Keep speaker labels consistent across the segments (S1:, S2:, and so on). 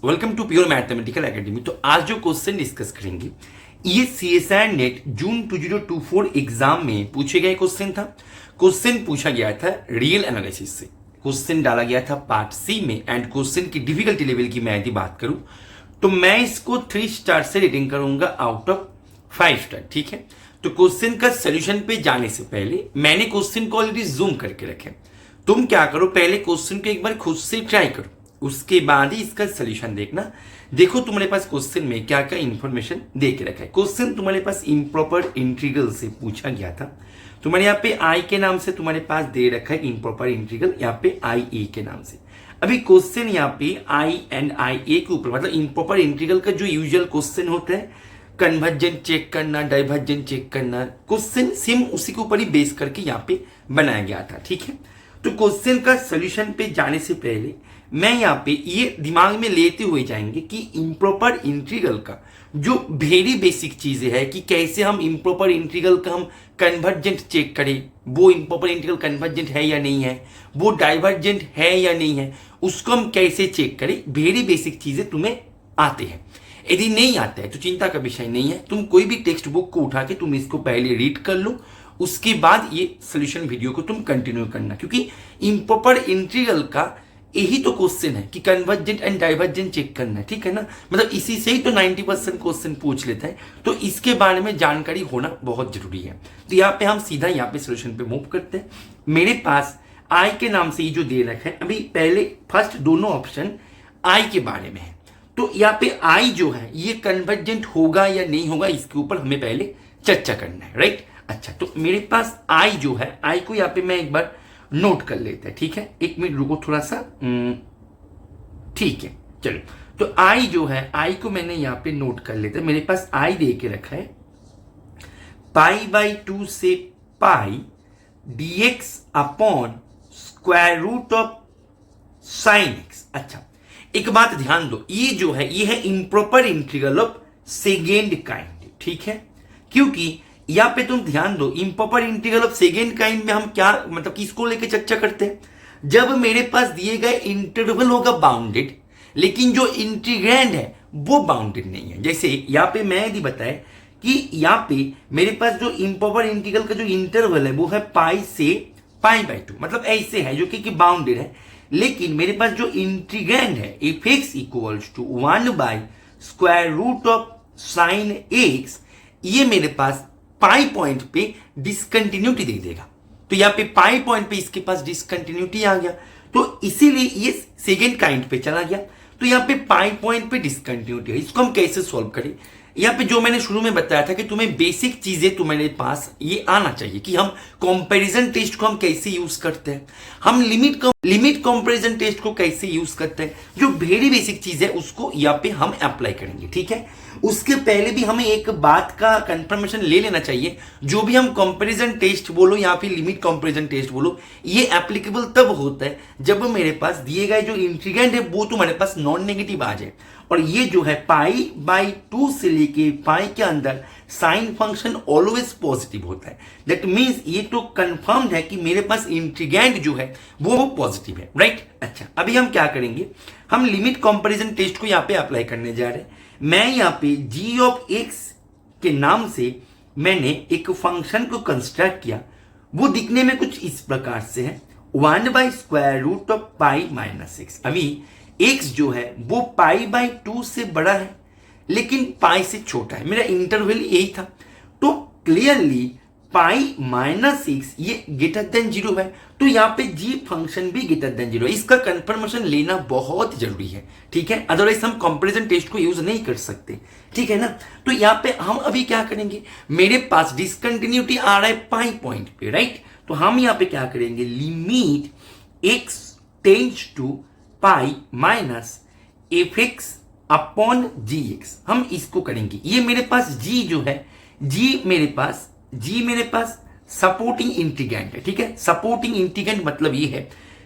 S1: Welcome to pure mathematical academy. तो आज जो क्वेश्चन डिस्कस करेंगे ये सीएसआई नेट जून 2024 एग्जाम में पूछे गए क्वेश्चन था। क्वेश्चन पूछा गया था रियल एनालिसिस से, क्वेश्चन डाला गया था पार्ट सी में। एंड क्वेश्चन की डिफिकल्टी लेवल की मैं यदि बात करूं तो मैं इसको 3 स्टार से रेटिंग करूंगा आउट ऑफ 5 स्टार। ठीक है, तो क्वेश्चन का सोल्यूशन पे जाने से पहले मैंने क्वेश्चन को ऑलरेडी जूम करके रखे। तुम क्या करो, पहले क्वेश्चन को एक बार खुद से ट्राई करो, उसके बाद ही इसका सोल्यूशन देखना। देखो तुम्हारे पास क्वेश्चन में क्या क्या इंफॉर्मेशन दे के रखा है। क्वेश्चन तुम्हारे पास इम्प्रॉपर इंटीग्रल से पूछा गया था। तुम्हारे यहाँ पे आई के नाम से तुम्हारे पास दे रखा है इम्प्रॉपर इंटीग्रल, यहाँ पे आई ए के नाम से। अभी क्वेश्चन यहाँ पे आई एंड आई ए के ऊपर, मतलब इम्प्रॉपर इंटीग्रल का जो यूजुअल क्वेश्चन होता है, कन्वर्जन चेक करना, डाइवर्जन चेक करना, क्वेश्चन सेम उसी के ऊपर ही बेस करके यहाँ पे बनाया गया था। ठीक है, तो क्वेश्चन का सोल्यूशन पे जाने से पहले मैं यहाँ पे ये दिमाग में लेते हुए जाएंगे कि इम्प्रॉपर इंटीग्रल का जो वेरी बेसिक चीजें है कि कैसे हम इम्प्रॉपर इंटीग्रल का हम कन्वर्जेंट चेक करें, वो इम्प्रॉपर इंटीग्रल कन्वर्जेंट है या नहीं है, वो डाइवर्जेंट है या नहीं है, उसको हम कैसे चेक करें। वेरी बेसिक चीजें तुम्हें आते हैं। यदि नहीं आता है तो चिंता का विषय नहीं है, तुम कोई भी टेक्स्ट बुक को उठा के तुम इसको पहले रीड कर लो, उसके बाद ये सोल्यूशन वीडियो को तुम कंटिन्यू करना। क्योंकि इम्प्रॉपर इंटीग्रल का यही तो क्वेश्चन है कि कन्वर्जेंट एंड डाइवर्जेंट चेक करना है। ठीक है ना, मतलब इसी से ही तो 90% क्वेश्चन पूछ लेता है, तो इसके बारे में जानकारी होना बहुत जरूरी है। तो यहाँ पे हम सीधा यहाँ पे सोल्यूशन पे मूव करते हैं। मेरे पास आई के नाम से ये जो दे रखा है, अभी पहले फर्स्ट दोनों ऑप्शन आई के बारे में है, तो यहाँ पे आई जो है ये कन्वर्जेंट होगा या नहीं होगा, इसके ऊपर हमें पहले चर्चा करना है। राइट, अच्छा, तो मेरे पास आई जो है, आई को यहाँ पे मैं एक बार नोट कर लेते हैं। ठीक है, एक मिनट रुको थोड़ा सा। ठीक है, चलो, तो आई जो है, आई को मैंने यहाँ पे नोट कर लेते हैं। मेरे पास आई दे के रखा है π/2 से pi dx upon square root of sine X. अच्छा, एक बात ध्यान दो, ये जो है ये है improper integral of second kind. ठीक है, क्योंकि यहाँ पे तुम ध्यान दो, improper integral of second kind में हम क्या मतलब किसको लेके चर्चा करते हैं, जब मेरे पास दिए गए इंटरवल होगा बाउंडेड, लेकिन जो इंटीग्रैंड है वो बाउंडेड नहीं है। जैसे यहाँ पे मैं यदि बताए कि यहाँ पे मेरे पास जो इम्प्रॉपर इंटीग्रल का जो इंटरवल है वो है पाई से π/2, मतलब ऐसे है जो कि बाउंडेड है, लेकिन मेरे पास जो इंटीग्रैंड है एफ एक्स इक्वल्स टू 1/स्क्वायर रूट ऑफ साइन एक्स, ये मेरे पास पाई पॉइंट पे डिसकंटिन्यूटी दे देगा। तो यहाँ पे पाई पॉइंट पे इसके पास डिसकंटिन्यूटी आ गया, तो इसीलिए ये सेकेंड काइंड पे चला गया। तो यहाँ पे पाई पॉइंट पे डिसकंटिन्यूटी है, इसको हम कैसे सॉल्व करें। यहाँ पे जो मैंने शुरू में बताया था कि तुम्हें बेसिक चीजें तुम्हारे पास ये आना चाहिए कि हम कंपैरिजन टेस्ट को हम कैसे यूज करते हैं, हम लिमिट कंपैरिजन टेस्ट को कैसे यूज करते हैं, जो वेरी बेसिक चीज है उसको यहाँ पे हम अप्लाई करेंगे। ठीक है, उसके पहले भी हमें एक बात का कंफर्मेशन ले लेना चाहिए, जो भी हम कंपैरिजन टेस्ट बोलो या फिर लिमिट कंपैरिजन टेस्ट बोलो, ये एप्लीकेबल तब होता है जब मेरे पास दिए गए जो इंटीग्रैंड है वो तुम्हारे पास नॉन नेगेटिव आ जाए, और ये जो है π/2 से लेके पाई के अंदर साइन फंक्शन ऑलवेज पॉजिटिव होता है। दैट मीन्स ये तो कंफर्म्ड है कि मेरे पास इंटीग्रैंड जो है वो पॉजिटिव है। राइट, अच्छा, अभी हम क्या करेंगे, हम लिमिट कंपैरिजन टेस्ट को यहाँ पे अप्लाई करने जा रहे हैं। मैं यहाँ पे g ऑफ x के नाम से मैंने एक फंक्शन को कंस्ट्रक्ट किया, वो दिखने में कुछ इस प्रकार से है 1/स्क्वायर रूट ऑफ π-x। अभी x जो है वो π/2 से बड़ा है लेकिन पाई से छोटा है, मेरा इंटरवल यही था, तो क्लियरली π-x ये ग्रेटर देन 0 है, तो यहाँ पे g फंक्शन भी ग्रेटर देन 0 है। इसका कंफर्मेशन लेना बहुत जरूरी है। ठीक है, अदरवाइज हम कंपैरिजन टेस्ट को यूज नहीं कर सकते। ठीक है ना, तो यहाँ पे हम अभी क्या करेंगे, मेरे पास डिसकंटिन्यूटी आ रहा है पाई पॉइंट पे। राइट, तो हम यहाँ पे क्या करेंगे, limit x tends to pi minus F X upon G X, हम इसको करेंगे। ये मेरे पास g जो है, g मेरे पास सपोर्टिंग इंटीग्रैंड है। ठीक है, सपोर्टिंग इंटीग्रैंड मतलब ये है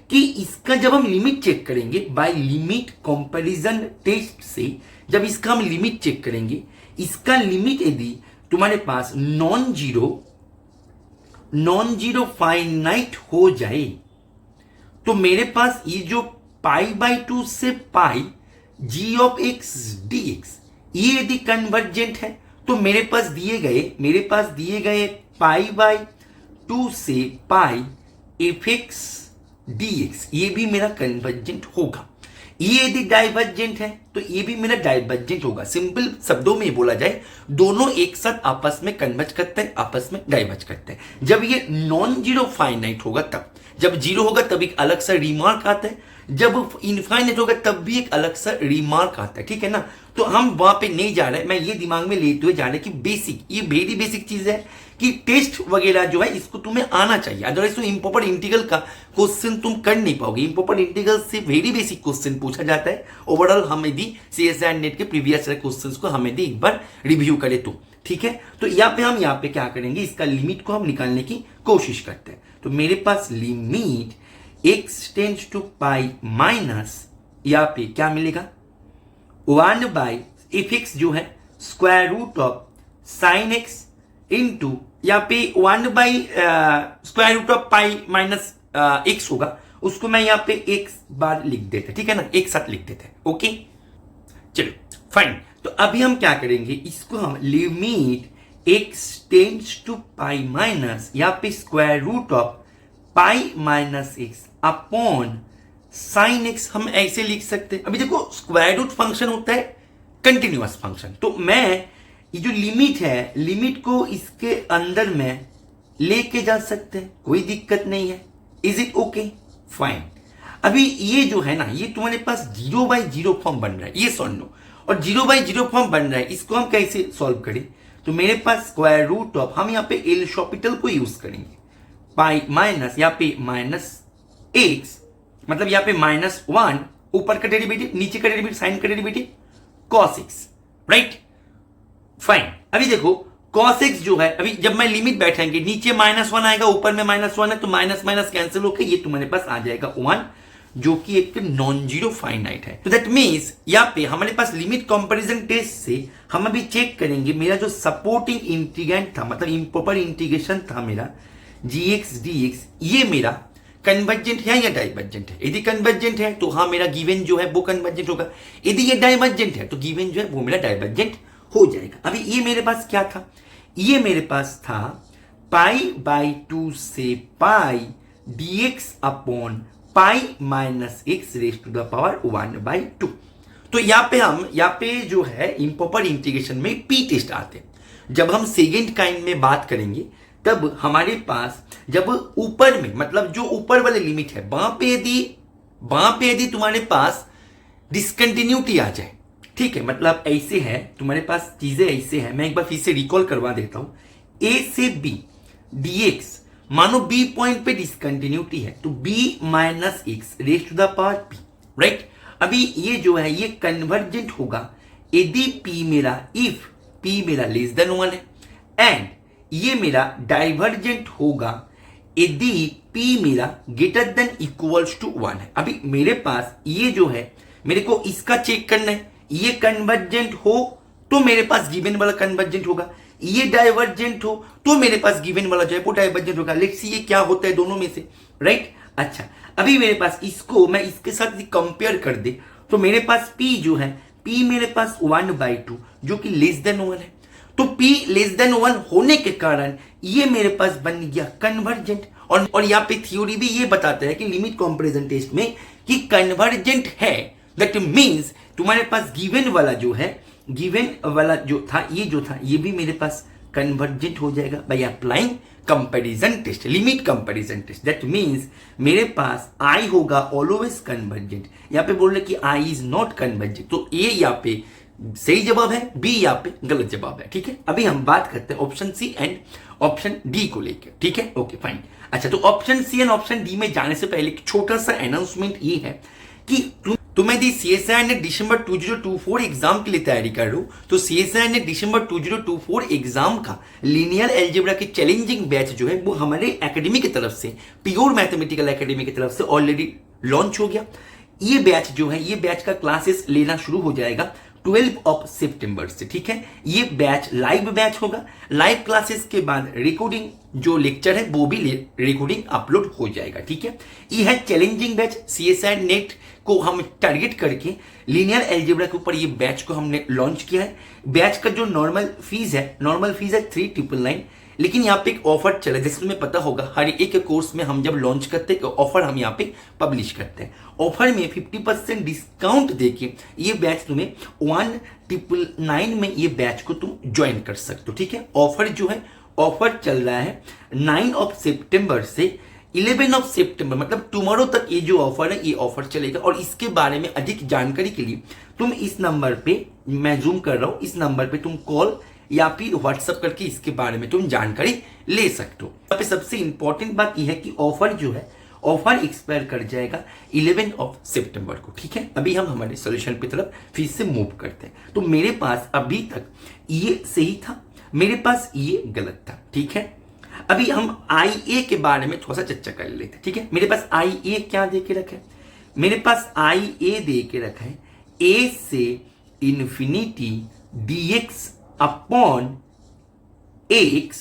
S1: कि इसका जब हम लिमिट चेक करेंगे बाय लिमिट कंपैरिजन टेस्ट से, जब इसका हम लिमिट चेक करेंगे, इसका लिमिट यदि तुम्हारे पास नॉन जीरो फाइनाइट हो जाए, तो मेरे पास ये जो π/2 से पाई जी ऑफ एक्स डी एक्स, ये यदि कन्वर्जेंट है तो मेरे पास दिए गए पाई बाय 2 से पाई एफ एक्स डी एक्स, ये भी मेरा कन्वर्जेंट होगा। ये यदि डाइवर्जेंट है तो ये भी मेरा डाइवर्जेंट होगा। सिंपल शब्दों में बोला जाए, दोनों एक साथ आपस में कन्वर्ज करते हैं, आपस में डाइवर्ज करते हैं। जब ये नॉन जीरो फाइनाइट होगा तब, जब जीरो होगा तब एक अलग सा रिमार्क आता है, जब इनफाइनाइट होगा तब भी एक अलग सा रिमार्क आता है, ठीक है ना। तो हम वहां पे नहीं जा रहे, मैं ये दिमाग में लेते हुए जा रहे कि बेसिक, ये वेरी बेसिक चीज है कि टेस्ट वगैरह जो है इसको तुम्हें आना चाहिए, अदरवाइज तो इम्प्रॉपर इंटीग्रल का क्वेश्चन तुम कर नहीं पाओगे। इम्प्रॉपर इंटीग्रल से वेरी बेसिक क्वेश्चन पूछा जाता है। ओवरऑल हम यदि CSIR नेट के प्रीवियस क्वेश्चंस को हम यदि एक बार रिव्यू करें तो ठीक है। तो हम यहाँ पे क्या करेंगे, इसका लिमिट को हम निकालने की कोशिश करते हैं। तो मेरे पास limit x tends to pi minus, यहाँ पे क्या मिलेगा 1 बाई एफ एक्स जो है square root of sine X into यहाँ पे 1 by square root of pi minus X होगा, उसको मैं यहाँ पे एक्स बार लिख देते, ठीक है ना, एक साथ लिख देते। ओके चलो फाइन। तो अभी हम क्या करेंगे, इसको हम limit x tends to pi minus यहाँ पे square root of pi minus X upon sine X हम ऐसे लिख सकते हैं। अभी देखो स्क्वायर रूट फंक्शन होता है कंटिन्यूअस फंक्शन, तो मैं ये जो लिमिट है, लिमिट को इसके अंदर में लेके जा सकते हैं, कोई दिक्कत नहीं है। Is it okay fine. अभी ये जो है ना, ये तुम्हारे पास 0/0 फॉर्म बन रहा है, ये सुन लो, और 0/0 फॉर्म बन रहा है, इसको हम कैसे सॉल्व करें। तो मेरे पास स्क्वायर रूट ऑफ, हम यहाँ पे एल शॉपिटल को यूज करेंगे, पाई माइनस यहाँ पे माइनस एक्स, मतलब यहाँ पे -1, ऊपर का डेरिवेटिव, नीचे का डेरिवेटिव, साइन का derivative cos x, right fine. अभी देखो cos x जो है, अभी जब मैं लिमिट बैठाएंगे, नीचे -1 आएगा, ऊपर में -1 है, तो माइनस माइनस कैंसिल होकर ये तुम्हारे पास आ जाएगा 1, जो कि एक नॉन जीरो फाइनाइट है। तो दैट मीन्स यहाँ पे हमारे पास लिमिट कंपैरिजन टेस्ट से हम अभी चेक करेंगे, मेरा जो सपोर्टिंग इंटीग्रेंट था, मतलब इम्प्रॉपर इंटीग्रेशन था मेरा gx dx, ये मेरा कन्वर्जेंट है या डाइवर्जेंट है। यदि कन्वर्जेंट है तो हाँ मेरा गिवन जो है वो कन्वर्जेंट होगा, यदि ये डाइवर्जेंट है तो गिवन जो है वो मेरा डाइवर्जेंट हो जाएगा। अभी ये मेरे पास क्या था, ये मेरे पास था पाई बाई 2 से pi dx upon pi minus X raise to the power 1/2। तो यहाँ पे जो है इम्प्रॉपर इंटीग्रेशन में पी टेस्ट आते हैं। जब हम सेकेंड काइंड में बात करेंगे तब हमारे पास जब ऊपर में, मतलब जो ऊपर वाले लिमिट है, वहां पे यदि तुम्हारे पास डिसकंटिन्यूटी आ जाए, ठीक है, मतलब ऐसे है तुम्हारे पास चीजें, ऐसे है, मैं एक बार फिर से रिकॉल करवा देता हूं। a से b dx, मानो b पॉइंट पे डिसकंटिन्यूटी है, तो b minus X raise to the power p, right. अभी ये जो है ये कन्वर्जेंट होगा यदि इफ p मेरा लेस देन 1 है, एंड ये मेरा डाइवर्जेंट होगा यदि p मेरा ग्रेटर देन इक्वल्स टू 1 है। अभी मेरे पास ये जो है, मेरे को इसका चेक करना है, ये कन्वर्जेंट हो तो मेरे पास गिवन वाला कन्वर्जेंट होगा, ये डाइवर्जेंट हो तो मेरे पास गिवन वाला जो है वो डाइवर्जेंट होगा। लेट्स सी ये क्या होता है दोनों में से, राइट। अच्छा, अभी मेरे पास इसको मैं इसके साथ कंपेयर कर दे तो मेरे पास p जो है, p मेरे पास 1/2 जो कि लेस देन 1 है, तो p लेस देन 1 होने के कारण ये मेरे पास बन गया कन्वर्जेंट। और यहाँ पे थ्योरी भी ये बताता है कि लिमिट कंपैरिजन टेस्ट में कि कन्वर्जेंट है, दैट मींस तुम्हारे पास गिवन वाला जो है, गिवन वाला जो था, ये भी मेरे पास कन्वर्जेंट हो जाएगा by applying comparison test, limit comparison test. That means मेरे पास I होगा ऑलवेज कन्वर्जेंट, यहाँ पे बोल रहे कि I इज नॉट कन्वर्जेंट, तो ये यहाँ पे सही जवाब है, बी यहाँ पे गलत जवाब है, ठीक है। अभी हम बात करते हैं option C and option D को लेकर, ठीक है, ओके फाइन। अच्छा, तो option C and option D में जाने से पहले एक छोटा सा अनाउंसमेंट ये है कि तुम यदि CSIR ने दिसंबर 2024 एग्जाम के लिए तैयारी कर रहे हो, तो CSIR ने दिसंबर 2024 एग्जाम का लीनियर एल्जेब्रा की चैलेंजिंग बैच जो है वो हमारे एकेडमी की तरफ से, प्योर मैथमेटिकल एकेडमी की तरफ से ऑलरेडी लॉन्च हो गया। ये बैच जो है, ये बैच का क्लासेस लेना शुरू हो जाएगा 12 ऑफ सितंबर से, ठीक है। ये बैच लाइव बैच होगा। लाइव क्लासेस के बाद रिकॉर्डिंग जो लेक्चर है वो भी रिकॉर्डिंग अपलोड हो जाएगा, ठीक है। ये है चैलेंजिंग बैच। CSIR नेट को हम टारगेट करके लीनियर अलजेब्रा के ऊपर ये बैच को हमने लॉन्च किया है। बैच का जो नॉर्मल फीस है 3999, लेकिन यहाँ पे एक ऑफर चला है, जैसे तुम्हें पता होगा हर एक कोर्स में हम जब लॉन्च करते हैं ऑफर हम यहाँ पे पब्लिश करते हैं। ऑफर में 50% डिस्काउंट देके ये बैच तुम्हें 1999 में ये बैच को तुम ज्वाइन कर सकते हो, ठीक है। ऑफर जो है ऑफर चल रहा है 9 ऑफ सितंबर से 11 ऑफ सितंबर, मतलब टुमारो तक ये जो ऑफर है ये ऑफर चलेगा। और इसके बारे में अधिक जानकारी के लिए तुम इस नंबर पे, मैं जूम कर रहा हूं, इस नंबर पे तुम कॉल या फिर व्हाट्सएप करके इसके बारे में तुम जानकारी ले सकते हो। यहाँ पे सबसे इंपॉर्टेंट बात यह है कि ऑफर जो है ऑफर एक्सपायर कर जाएगा 11 ऑफ सितंबर को, ठीक है। अभी हम हमारे सोल्यूशन की तरफ फिर से मूव करते हैं। तो मेरे पास अभी तक ये सही था, मेरे पास ये गलत था, ठीक है। अभी हम IA के बारे में थोड़ा सा चर्चा कर लेते हैं, ठीक है। मेरे पास IA क्या दे के रखा है? मेरे पास IA दे के रखा है A से infinity dx upon x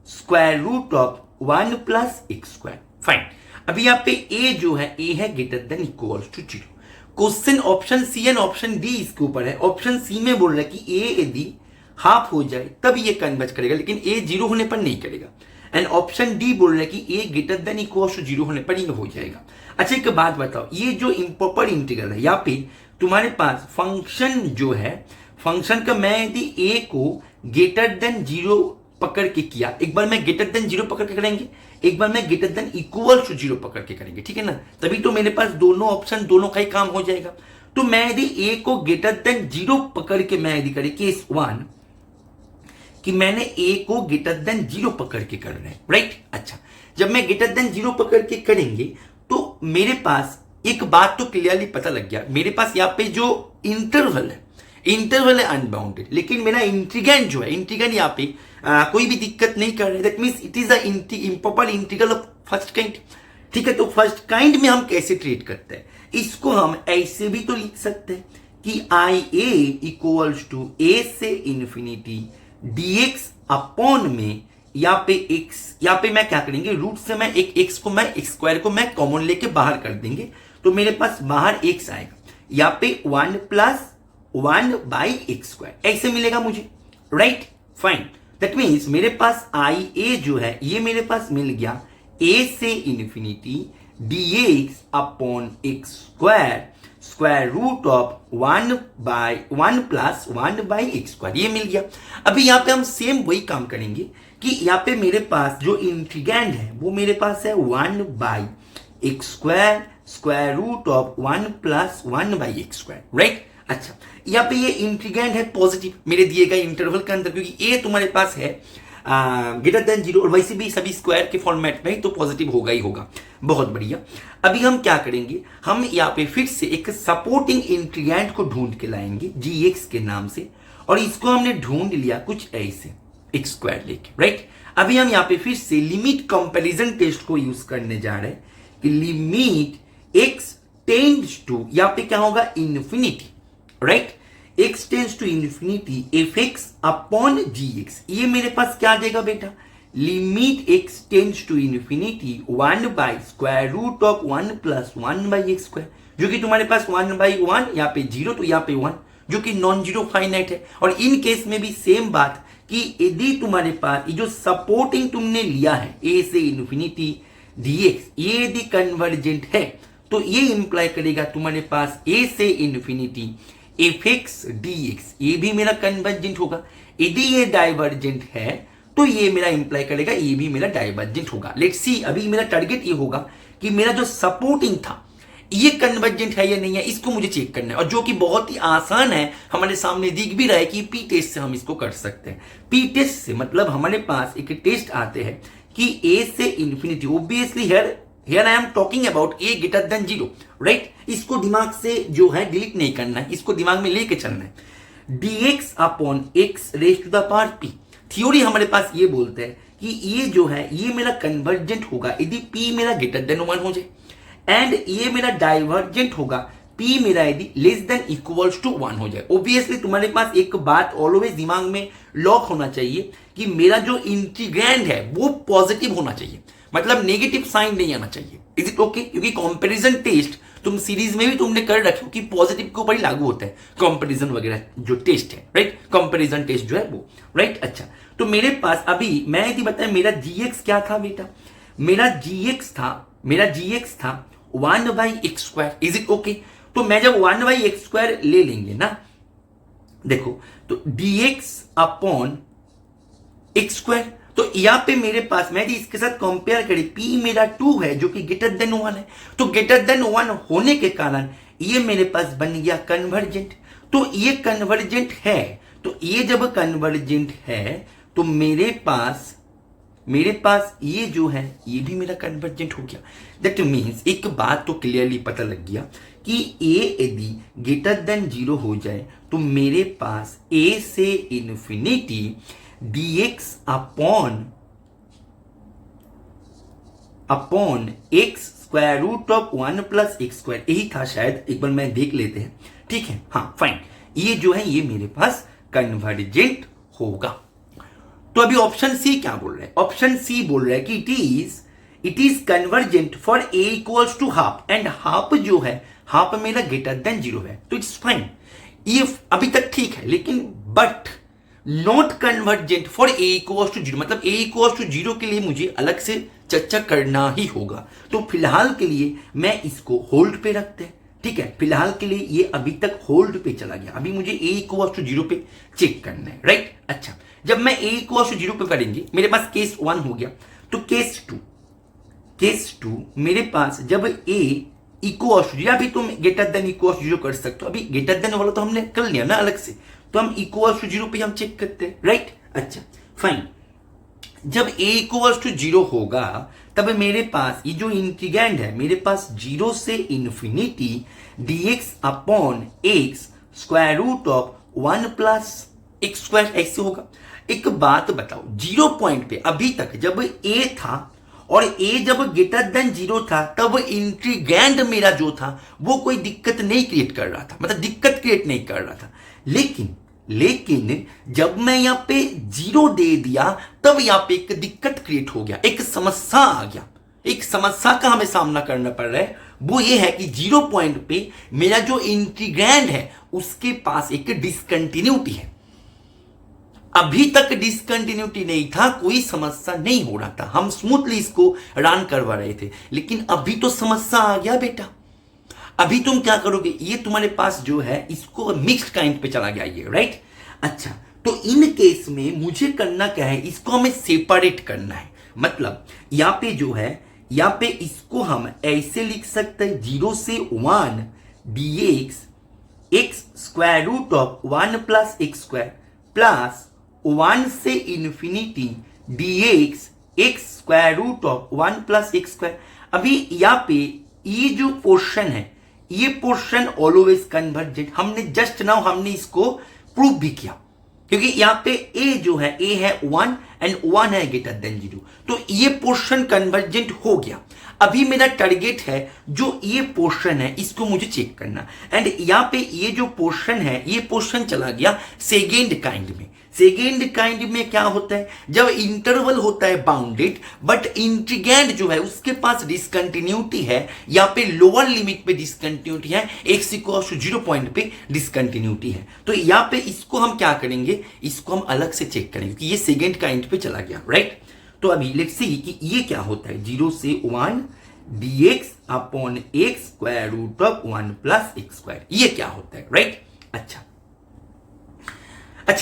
S1: square root of 1 plus x square. Fine. अभी यहाँ पे A जो है A है greater than equal to 0। Question option C and option D इसके ऊपर है। ऑप्शन C में बोल रहा है कि A यदि हाफ हो जाए तब ये कन्वर्ज करेगा, लेकिन A 0 होने पर नहीं करेगा। एंड ऑप्शन D बोल रहा है कि A greater than equal to 0 होने पर ये हो जाएगा। अच्छा एक बात बताओ, ये जो इम्प्रॉपर इंटीग्रल है यहाँ पे तुम्हारे पास फंक्शन जो है, फंक्शन का मैं यदि A को ग्रेटर देन 0 पकड़ के किया, एक बार मैं ग्रेटर देन 0 पकड़ के करेंगे, एक बार मैं ग्रेटर देन इक्वल टू 0 पकड़ के करेंगे, ठीक है ना। तभी तो मेरे पास दोनों ऑप्शन दोनों का ही काम हो जाएगा। तो मैं यदि A को ग्रेटर देन 0 पकड़ के मैं यदि करें केस 1 कि मैंने A को ग्रेटर देन 0 पकड़ के कर रहे हैं, राइट। अच्छा जब मैं ग्रेटर देन 0 पकड़ के करेंगे तो मेरे पास एक बात तो क्लियरली पता लग गया, मेरे पास यहाँ पे जो इंटरवल है अनबाउंडेड, लेकिन मेरा इंटीग्रैंड जो है, इंटीग्रैंड यहाँ पे कोई भी दिक्कत नहीं कर रहा है। That means it is a improper integral of first kind, ठीक है। तो फर्स्ट काइंड में हम कैसे ट्रीट करते हैं, इसको हम ऐसे भी तो लिख सकते हैं कि IA इक्वल्स टू A से इंफिनिटी dx अपॉन में यहाँ पे x, यहाँ पे मैं क्या करेंगे, रूट से मैं एक x को मैं x स्क्वायर को मैं कॉमन लेके बाहर कर देंगे, तो मेरे पास बाहर x आएगा, यहाँ पे 1 प्लस 1 बाई एक्स स्क्वायर ऐसे मिलेगा मुझे, राइट। फाइन। दैट मीन्स मेरे पास IA जो है ये मेरे पास मिल गया A से infinity dx upon X square square root of 1 plus 1 by x square, ये मिल गया। अभी यहाँ पे हम सेम वही काम करेंगे कि यहाँ पे मेरे पास जो इंटीग्रैंड है वो मेरे पास है 1 by x square square root of 1 plus 1 by x square, right. अच्छा यहाँ पे ये इंटीग्रैंड है पॉजिटिव मेरे दिए गए इंटरवल के अंदर, क्योंकि A तुम्हारे पास है ग्रेटर देन 0 और वैसे भी सभी स्क्वायर के फॉर्मेट में ही तो पॉजिटिव होगा ही होगा। बहुत बढ़िया। अभी हम क्या करेंगे, हम यहाँ पे फिर से एक सपोर्टिंग इंटीग्रैंड को ढूंढ के लाएंगे GX के नाम से, और इसको हमने ढूंढ लिया कुछ ऐसे एक्स स्क्वायर लेके, राइट। अभी हम यहाँ पे फिर से लिमिट कंपैरिजन टेस्ट को यूज करने जा रहे हैं कि लिमिट x टेंड्स टू, यहाँ पे क्या होगा, infinity, right. x tends to infinity fx upon gx, ये मेरे पास क्या आ जाएगा बेटा, limit x tends to infinity 1 by square root of 1 plus 1 by x square, जो कि तुम्हारे पास 1 बाई 1 यहाँ पे 0 तो यहाँ पे 1, जो कि नॉन जीरो फाइनाइट है। और इन केस में भी सेम बात कि यदि तुम्हारे पास ये जो सपोर्टिंग तुमने लिया है A से इन्फिनिटी dx, ये यदि कन्वर्जेंट है तो ये इंप्लाई करेगा तुम्हारे पास A से इन्फिनिटी fx dx, ये भी मेरा कन्वर्जेंट होगा। यदि ये डाइवर्जेंट है तो ये मेरा इंप्लाई करेगा ये भी मेरा डाइवर्जेंट होगा। लेट्स सी, अभी मेरा टारगेट ये होगा कि मेरा जो सपोर्टिंग था ये कन्वर्जेंट है या नहीं है, इसको मुझे चेक करना है, और जो कि बहुत ही आसान है, हमारे सामने दिख भी रहा है कि पी टेस्ट से हम इसको कर सकते हैं। पी टेस्ट से मतलब हमारे पास एक टेस्ट आते हैं कि A से infinity, obviously here I am talking about A greater then 0, right. इसको दिमाग से जो है डिलीट नहीं करना है, इसको दिमाग में लेके चलना है। dx upon x raise to the power p, theory हमारे पास ये बोलते हैं कि ये जो है ये मेरा कन्वर्जेंट होगा यदि p मेरा ग्रेटर देन 1 हो जाए, एंड ये मेरा डाइवर्जेंट होगा p मेरा यदि लेस देन इक्वल्स टू 1 हो जाए, ऑब्वियसली तुम्हारे पास एक बात ऑलवेज दिमाग में लॉक होना चाहिए कि मेरा जो इंटीग्रैंड है वो पॉजिटिव होना चाहिए, मतलब नेगेटिव साइन नहीं आना चाहिए। Is it okay? क्योंकि कंपैरिजन टेस्ट तुम सीरीज में भी तुमने कर रखे हो कि पॉजिटिव के ऊपर ही लागू होता है कंपैरिजन वगैरह जो टेस्ट है, राइट? कंपैरिजन टेस्ट जो है वो, राइट? अच्छा, तो मेरे पास अभी मैं यदि बताया मेरा gx क्या था बेटा, मेरा gx था 1/x²। Is it okay? तो मैं जब 1/x² ले लेंगे ना, देखो तो dx अपॉन x², तो यहां पे मेरे पास मैं यदि इसके साथ कंपेयर करें, p मेरा 2 है जो कि ग्रेटर देन 1 है, तो ग्रेटर देन 1 होने के कारण ये मेरे पास बन गया कन्वर्जेंट। तो ये कन्वर्जेंट है, तो ये जब कन्वर्जेंट है तो मेरे पास ये जो है ये भी मेरा कन्वर्जेंट हो गया। दैट मीन्स एक बात तो क्लियरली पता लग गया कि a यदि ग्रेटर देन 0 हो जाए तो मेरे पास a से infinity dx upon x square root of 1 plus x², यही था शायद, एक बार मैं देख लेते हैं, ठीक है? हाँ फाइन, ये जो है ये मेरे पास कन्वर्जेंट होगा। तो अभी ऑप्शन सी क्या बोल रहा है? ऑप्शन सी बोल रहा है कि it is convergent for a equals to half, and half जो है हाफ मेरा ग्रेटर देन 0 है, तो इट्स फाइन। ये अभी तक ठीक है, लेकिन but not convergent for a equals to 0, मतलब a इक्वल्स टू 0 के लिए मुझे अलग से चर्चा करना ही होगा। तो फिलहाल के लिए मैं इसको होल्ड पे रखते हैं, ठीक है? फिलहाल के लिए ये अभी तक होल्ड पे चला गया, अभी मुझे a इक्वल्स टू 0 पे चेक करना है, राइट? अच्छा, जब मैं a इक्वल्स टू 0 पे करेंगे, मेरे पास केस 1 हो गया, तो केस 2 मेरे पास जब a इक्वल्स टू, या भी तुम ग्रेटर देन इक्वल्स टू 0 कर सकते हो, अभी ग्रेटर देन वाला तो हमने कर लिया ना अलग से, तो हम इक्वल्स टू 0 पे हम चेक करते हैं, राइट? अच्छा फाइन, जब a इक्वल्स टू 0 होगा तब मेरे पास ये जो इंटीग्रैंड है मेरे पास 0 से infinity dx upon x square root of 1 plus x² ऐसे होगा। एक बात बताओ, 0 पॉइंट पे अभी तक जब a था और a जब ग्रेटर देन 0 था तब इंटीग्रैंड मेरा जो था वो कोई दिक्कत नहीं क्रिएट कर रहा था, मतलब दिक्कत क्रिएट नहीं कर रहा था, लेकिन जब मैं यहां पे 0 दे दिया तब यहां पे एक दिक्कत क्रिएट हो गया, एक समस्या आ गया, एक समस्या का हमें सामना करना पड़ रहा है। वो ये है कि 0 पॉइंट पे मेरा जो इंटीग्रैंड है उसके पास एक डिसकंटिन्यूटी है। अभी तक डिसकंटिन्यूटी नहीं था, कोई समस्या नहीं हो रहा था, हम स्मूथली इसको रन करवा रहे थे, लेकिन अभी तो समस्या आ गया बेटा। अभी तुम क्या करोगे, ये तुम्हारे पास जो है इसको मिक्स्ड काइंड पे चला गया ये, राइट? अच्छा, तो इन केस में मुझे करना क्या है, इसको हमें सेपरेट करना है, मतलब यहां पे जो है यहां पे इसको हम ऐसे लिख सकते हैं 0 से 1 dx x square root of 1 plus x² plus 1 से infinity dx x square root of 1 plus x²। अभी यहां पे ये जो पोर्शन है ये पोर्शन ऑलवेज कन्वर्जेंट, हमने जस्ट नाउ हमने इसको प्रूव भी किया, क्योंकि यहां पे a जो है a है 1 एंड 1 है ग्रेटर देन 0, तो ये पोर्शन कन्वर्जेंट हो गया। अभी मेरा टारगेट है जो ये पोर्शन है इसको मुझे चेक करना, एंड यहां पे ये जो पोर्शन है ये पोर्शन चला गया सेकेंड काइंड में। सेकेंड काइंड में क्या होता है, जब इंटरवल होता है बाउंडेड बट इंटीग्रैंड जो है उसके पास डिसकंटिन्यूटी है, यहाँ पे लोअर लिमिट पे डिसकंटिन्यूटी है, x इक्वल्स टू 0 पॉइंट पे डिसकंटिन्यूटी है, तो यहाँ पे इसको हम क्या करेंगे, इसको हम अलग से चेक करेंगे क्योंकि ये सेकेंड काइंड पे चला गया, राइट? तो अभी लेट्स सी कि ये क्या होता है, 0 से 1 dx upon x square root of 1 plus x², ये क्या होता है, राइट? अच्छा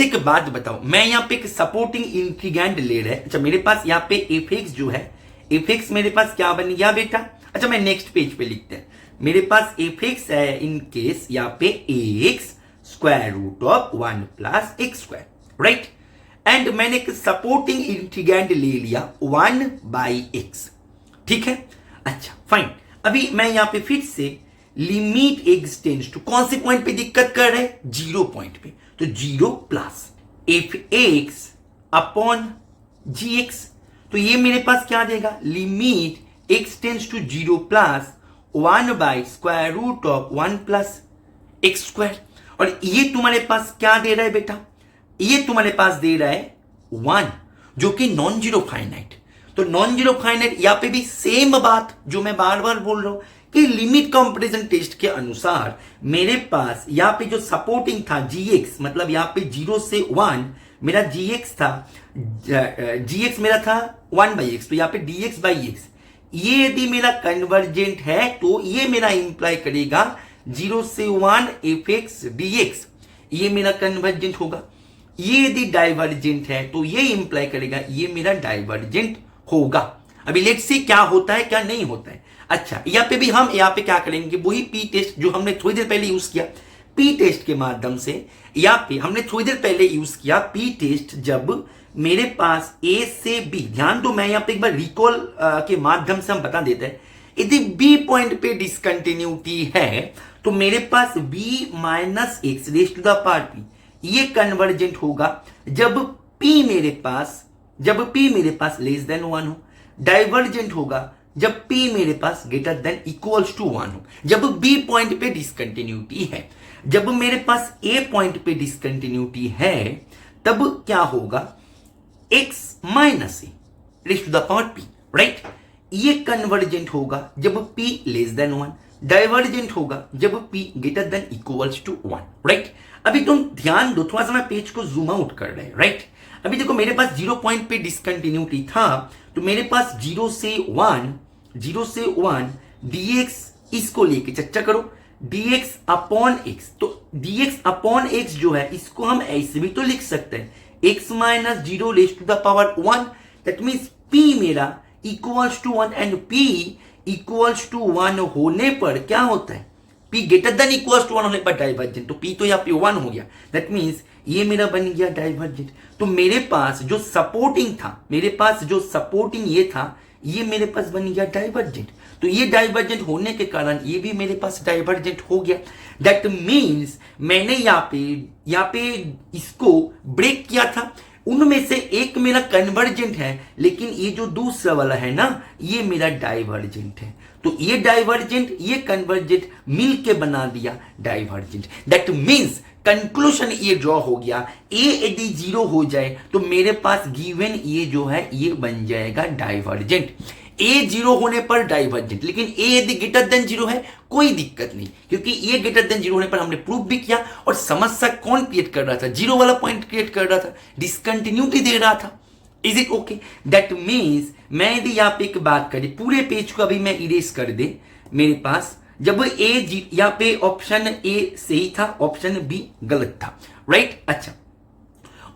S1: एक बात बताओ, मैं यहाँ पे एक सपोर्टिंग इंटीग्रैंड ले रहा है। अच्छा मेरे पास यहाँ पे fx जो है, fx मेरे पास क्या बन गया बेटा? अच्छा मैं नेक्स्ट पेज पे लिखते हैं, मेरे पास fx है इन केस यहाँ पे ax square root of 1 plus x², right? And मैंने एक सपोर्टिंग इंटीग्रैंड ले लिया 1/x, ठीक है? अच्छा फाइन, अभी मैं यहाँ पे फिर से लिमिट x टेंड्स टू, कौन से पॉइंट पे दिक्कत कर रहे हैं, 0 पॉइंट पे, तो 0 प्लस fx अपॉन gx, तो ये मेरे पास क्या देगा, limit x tends to 0 plus 1 by square root of 1 plus x square. और ये तुम्हारे पास क्या दे रहा है बेटा, ये तुम्हारे पास दे रहा है 1, जो कि नॉन जीरो फाइनाइट। तो नॉन जीरो फाइनाइट यहां पे भी सेम बात जो मैं बार बार बोल रहा हूं कि लिमिट कंपैरिजन टेस्ट के अनुसार मेरे पास यहां पे जो सपोर्टिंग था जीएक्स, मतलब यहां पे 0 से 1 मेरा जीएक्स था, जीएक्स मेरा था 1 बाई एक्स, तो यहां पे डीएक्स बाई एक्स, ये यदि मेरा कन्वर्जेंट है तो ये मेरा इंप्लाई करेगा 0 से 1 एफ एक्स डीएक्स, ये मेरा कन्वर्जेंट होगा। ये यदि डाइवर्जेंट है तो ये इंप्लाई करेगा ये मेरा डाइवर्जेंट होगा। अभी लेट्स सी क्या होता है क्या नहीं होता है। अच्छा, यहाँ पे भी हम यहाँ पे क्या करेंगे, वही पी टेस्ट जो हमने थोड़ी देर पहले यूज किया, पी टेस्ट के माध्यम से यहाँ पे हमने थोड़ी देर पहले यूज किया पी टेस्ट, जब मेरे पास ए से बी, ध्यान दो मैं यहाँ पे एक बार रिकॉल के माध्यम से हम बता देते हैं, यदि बी पॉइंट पे डिसकंटिन्यूटी है तो मेरे पास B minus X raise to the power P, ये कन्वर्जेंट होगा जब पी मेरे पास लेस देन 1 हो। डाइवर्जेंट होगा जब P मेरे पास ग्रेटर देन इक्वल्स टू 1 हो। जब B पॉइंट पे डिसकंटिन्यूटी है, जब मेरे पास A पॉइंट पे डिसकंटिन्यूटी है, तब क्या होगा, x minus a raise to the power P, right. ये कन्वर्जेंट होगा जब P लेस देन 1, डाइवर्जेंट होगा जब P greater than equals to 1, right. अभी तुम ध्यान दो, थोड़ा सा मैं पेज को जूम आउट कर रहे हैं, राइट। अभी देखो मेरे पास 0 पॉइंट पे डिसकंटिन्यूटी था, तो मेरे पास 0 से 1 dx, इसको लेके चर्चा करो, dx अपॉन x, तो dx अपॉन x जो है इसको हम ऐसे भी तो लिख सकते हैं, x minus 0 raise to the power 1, that means p मेरा equals to 1 and p equals to 1 होने पर क्या होता है, p greater than equals to 1 होने पर डाइवर्जेंट, तो p तो यहाँ पे 1 हो गया, दैट मीन्स ये मेरा बन गया डाइवर्जेंट। तो मेरे पास जो सपोर्टिंग ये था, ये मेरे पास बन गया डाइवर्जेंट। तो ये डाइवर्जेंट होने के कारण ये भी मेरे पास डाइवर्जेंट हो गया। दैट मीन्स मैंने यहाँ पे इसको ब्रेक किया था, उनमें से एक मेरा कन्वर्जेंट है, लेकिन ये जो दूसरा वाला है ना, ये मेरा डाइवर्जेंट है। तो ये डाइवर्जेंट ये कन्वर्जेंट मिलके बना दिया डाइवर्जेंट। दैट मीन्स कंक्लूजन ये ड्रॉ हो गया, ए यदि 0 हो जाए तो मेरे पास गिवन ये जो है ये बन जाएगा डाइवर्जेंट। ए 0 होने पर डाइवर्जेंट, लेकिन ए यदि ग्रेटर देन 0 है कोई दिक्कत नहीं, क्योंकि ए ग्रेटर देन 0 होने पर हमने प्रूव भी किया। और समस्या कौन क्रिएट कर रहा था, 0 वाला पॉइंट क्रिएट कर रहा था, डिसकंटिन्यूटी दे रहा था। Is it okay? That means मैं यदि यहाँ पे एक बात करें, पूरे पेज को अभी मैं इरेज कर दे, मेरे पास जब ए यहाँ पे ऑप्शन ए सही था, ऑप्शन बी गलत था, राइट। अच्छा,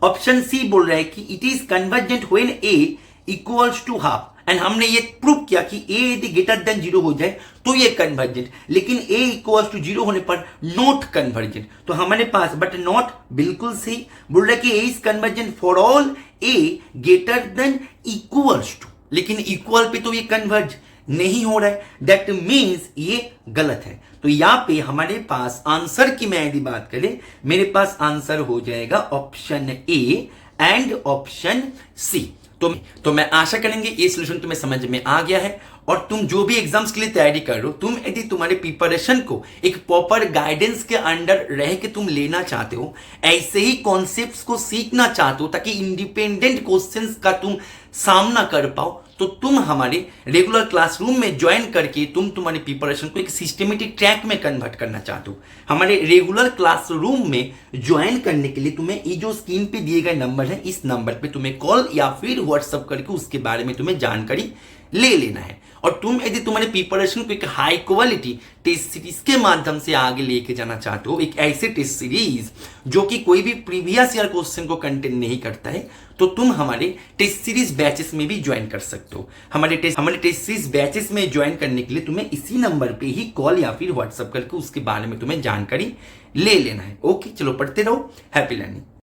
S1: ऑप्शन सी बोल रहा है कि it is convergent when a equals to half, and हमने ये प्रूव किया कि ए यदि ग्रेटर देन 0 हो जाए तो ये कन्वर्जेंट, लेकिन ए इक्वल्स टू 0 होने पर नॉट कन्वर्जेंट। तो हमारे पास बट नॉट बिल्कुल सही बोल रहा है कि A is convergent for all A greater than equals to, लेकिन इक्वल पे तो ये कन्वर्ज नहीं हो रहा है, दैट मीन्स ये गलत है। तो यहां पे हमारे पास आंसर की मैं यदि बात करें, मेरे पास आंसर हो जाएगा option A and option C. तो मैं आशा करेंगे ये सॉल्यूशन तुम्हें समझ में आ गया है, और तुम जो भी एग्जाम्स के लिए तैयारी कर रहे हो, तुम यदि तुम्हारे प्रिपरेशन को एक प्रॉपर गाइडेंस के अंडर रह के तुम लेना चाहते हो, ऐसे ही कॉन्सेप्ट्स को सीखना चाहते हो ताकि इंडिपेंडेंट क्वेश्चंस का तुम सामना कर पाओ, तो तुम हमारे रेगुलर क्लासरूम में ज्वाइन करके तुम तुम्हारी प्रिपरेशन को एक सिस्टमेटिक ट्रैक में कन्वर्ट करना चाहते हो। हमारे रेगुलर क्लासरूम में ज्वाइन करने के लिए तुम्हें ये जो स्क्रीन पे दिए गए नंबर है, इस नंबर पे तुम्हें कॉल या फिर व्हाट्सएप करके उसके बारे में तुम्हें जानकारी ले लेना है। और तुम यदि तुम्हारे प्रिपरेशन को एक हाई क्वालिटी टेस्ट सीरीज के माध्यम से आगे लेके जाना चाहते हो, एक ऐसे टेस्ट सीरीज जो कि कोई भी प्रीवियस ईयर क्वेश्चन को कंटेन नहीं करता है, तो तुम हमारे टेस्ट सीरीज बैचेस में भी ज्वाइन कर सकते हो। हमारे टेस्ट सीरीज बैचेस में ज्वाइन करने के लिए तुम्हें इसी नंबर पे ही कॉल या फिर व्हाट्सएप करके उसके बारे में तुम्हें जानकारी ले लेना है। ओके, चलो पढ़ते रहो। Happy learning.